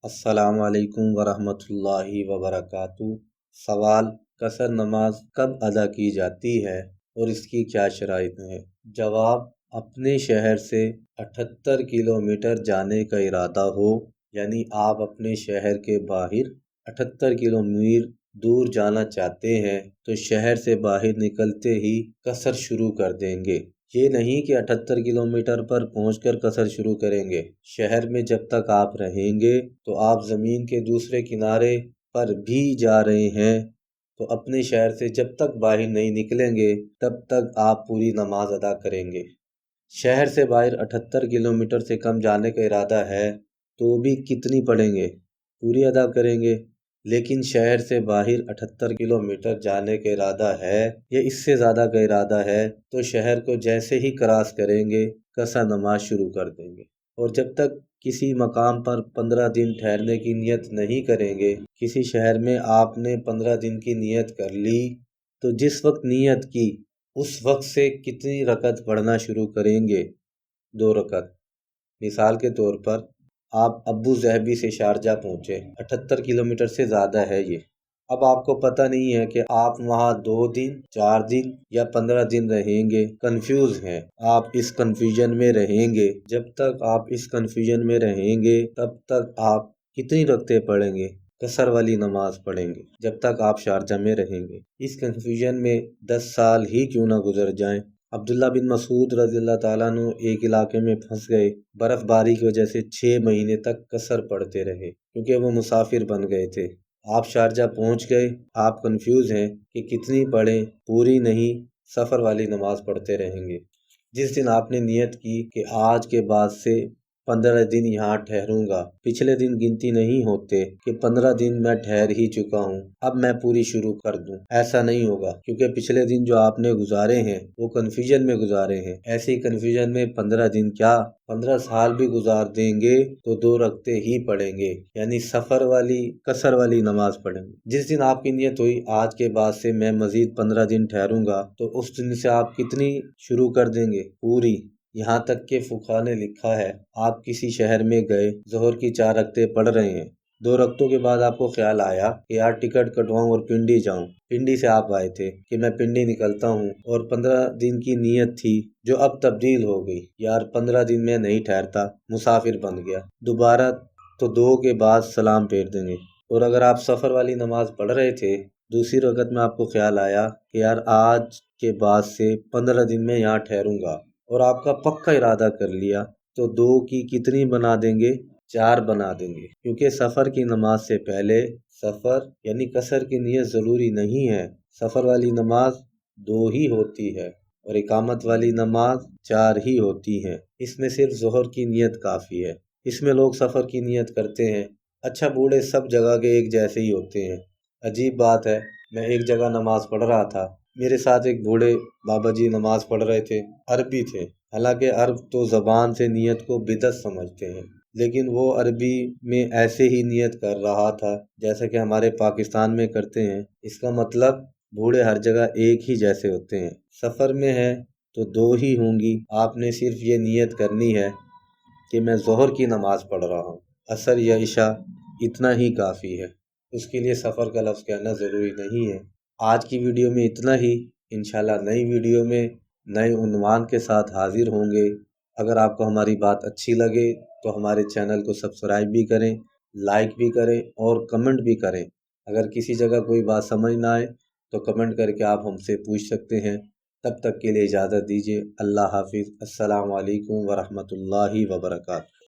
अस्सलाम वालेकुम वरहमतुल्लाहि वबरकातुहू। सवाल: कसर नमाज कब अदा की जाती है और इसकी क्या शराइत हैं? जवाब: अपने शहर से 78 किलोमीटर जाने का इरादा हो, यानी आप अपने शहर के बाहर 78 किलोमीटर दूर जाना चाहते हैं तो शहर से बाहर निकलते ही कसर शुरू कर देंगे। ये नहीं कि 78 किलोमीटर पर पहुंचकर कसर शुरू करेंगे। शहर में जब तक आप रहेंगे तो आप ज़मीन के दूसरे किनारे पर भी जा रहे हैं, तो अपने शहर से जब तक बाहर नहीं निकलेंगे तब तक आप पूरी नमाज अदा करेंगे। शहर से बाहर 78 किलोमीटर से कम जाने का इरादा है तो भी कितनी पढ़ेंगे? पूरी अदा करेंगे। लेकिन शहर से बाहर 78 किलोमीटर जाने का इरादा है या इससे ज़्यादा का इरादा है तो शहर को जैसे ही क्रॉस करेंगे कसा नमाज शुरू कर देंगे। और जब तक किसी मकाम पर 15 दिन ठहरने की नियत नहीं करेंगे, किसी शहर में आपने 15 दिन की नियत कर ली तो जिस वक्त नियत की उस वक्त से कितनी रकत पढ़ना शुरू करेंगे? 2 रकत। मिसाल के तौर पर आप अब्बू ज़हबी से शारजा पहुँचे, 78 किलोमीटर से ज़्यादा है ये। अब आपको पता नहीं है कि आप वहाँ 2 दिन, 4 दिन या 15 दिन रहेंगे, कंफ्यूज हैं। आप इस कंफ्यूजन में रहेंगे। जब तक आप इस कंफ्यूजन में रहेंगे तब तक आप कितनी रकतें पढ़ेंगे? कसर वाली नमाज पढ़ेंगे जब तक आप शारजा में रहेंगे। इस कंफ्यूजन में 10 साल ही क्यों ना गुजर जाएं। अब्दुल्ला बिन मसूद रज़ियल्लाहु ताला अन्हु एक इलाके में फंस गए। बर्फ़बारी की वजह से 6 महीने तक कसर पढ़ते रहे क्योंकि वो मुसाफिर बन गए थे। आप शारजा पहुंच गए, आप कंफ्यूज हैं कि कितनी पढ़ें, पूरी नहीं सफ़र वाली नमाज पढ़ते रहेंगे। जिस दिन आपने नियत की कि आज के बाद से 15 दिन यहाँ ठहरूंगा, पिछले दिन गिनती नहीं होते कि 15 दिन मैं ठहर ही चुका हूँ, अब मैं पूरी शुरू कर दूँ। ऐसा नहीं होगा क्योंकि पिछले दिन जो आपने गुजारे हैं वो कन्फ्यूजन में गुजारे हैं। ऐसी कन्फ्यूजन में 15 दिन क्या 15 साल भी गुजार देंगे तो 2 रकते ही पढ़ेंगे, यानी सफ़र वाली कसर वाली नमाज पढ़ेंगे। जिस दिन आपकी नियत हुई आज के बाद से मैं मज़ीद 15 दिन ठहरूंगा, तो उस दिन से आप कितनी शुरू कर देंगे? पूरी। यहाँ तक के फुक़हा ने लिखा है, आप किसी शहर में गए, ज़ोहर की 4 रकतें पढ़ रहे हैं, 2 रकतों के बाद आपको ख्याल आया कि यार टिकट कटवाऊं और पिंडी जाऊं। पिंडी से आप आए थे कि मैं पिंडी निकलता हूं और 15 दिन की नीयत थी जो अब तब्दील हो गई। यार 15 दिन में नहीं ठहरता, मुसाफिर बन गया। दोबारा तो 2 के बाद सलाम फेर देंगे। और अगर आप सफ़र वाली नमाज पढ़ रहे थे, दूसरी रकत में आपको ख्याल आया कि यार आज के बाद से 15 दिन में यहाँ ठहरूंगा और आपका पक्का इरादा कर लिया, तो 2 की कितनी बना देंगे? 4 बना देंगे। क्योंकि सफ़र की नमाज से पहले सफ़र यानी कसर की नियत ज़रूरी नहीं है। सफ़र वाली नमाज 2 ही होती है और इकामत वाली नमाज 4 ही होती है। इसमें सिर्फ ज़ोहर की नियत काफ़ी है। इसमें लोग सफ़र की नियत करते हैं। अच्छा, बूढ़े सब जगह के एक जैसे ही होते हैं। अजीब बात है, मैं एक जगह नमाज पढ़ रहा था, मेरे साथ एक बूढ़े बाबा जी नमाज पढ़ रहे थे, अरबी थे। हालांकि अरब तो ज़बान से नियत को बिदअत समझते हैं, लेकिन वो अरबी में ऐसे ही नियत कर रहा था जैसा कि हमारे पाकिस्तान में करते हैं। इसका मतलब बूढ़े हर जगह एक ही जैसे होते हैं। सफ़र में है तो 2 ही होंगी। आपने सिर्फ ये नियत करनी है कि मैं ज़ोहर की नमाज़ पढ़ रहा हूँ, असर या इशा इतना ही काफ़ी है। उसके लिए सफ़र का लफ्ज़ कहना ज़रूरी नहीं है। आज की वीडियो में इतना ही। इंशाल्लाह नई वीडियो में नए उन्वान के साथ हाज़िर होंगे। अगर आपको हमारी बात अच्छी लगे तो हमारे चैनल को सब्सक्राइब भी करें, लाइक भी करें और कमेंट भी करें। अगर किसी जगह कोई बात समझ ना आए तो कमेंट करके आप हमसे पूछ सकते हैं। तब तक के लिए इजाज़त दीजिए। अल्लाह हाफ़िज़। अस्सलामु अलैकुम वरहमतुल्लाहि वबरकातुहू।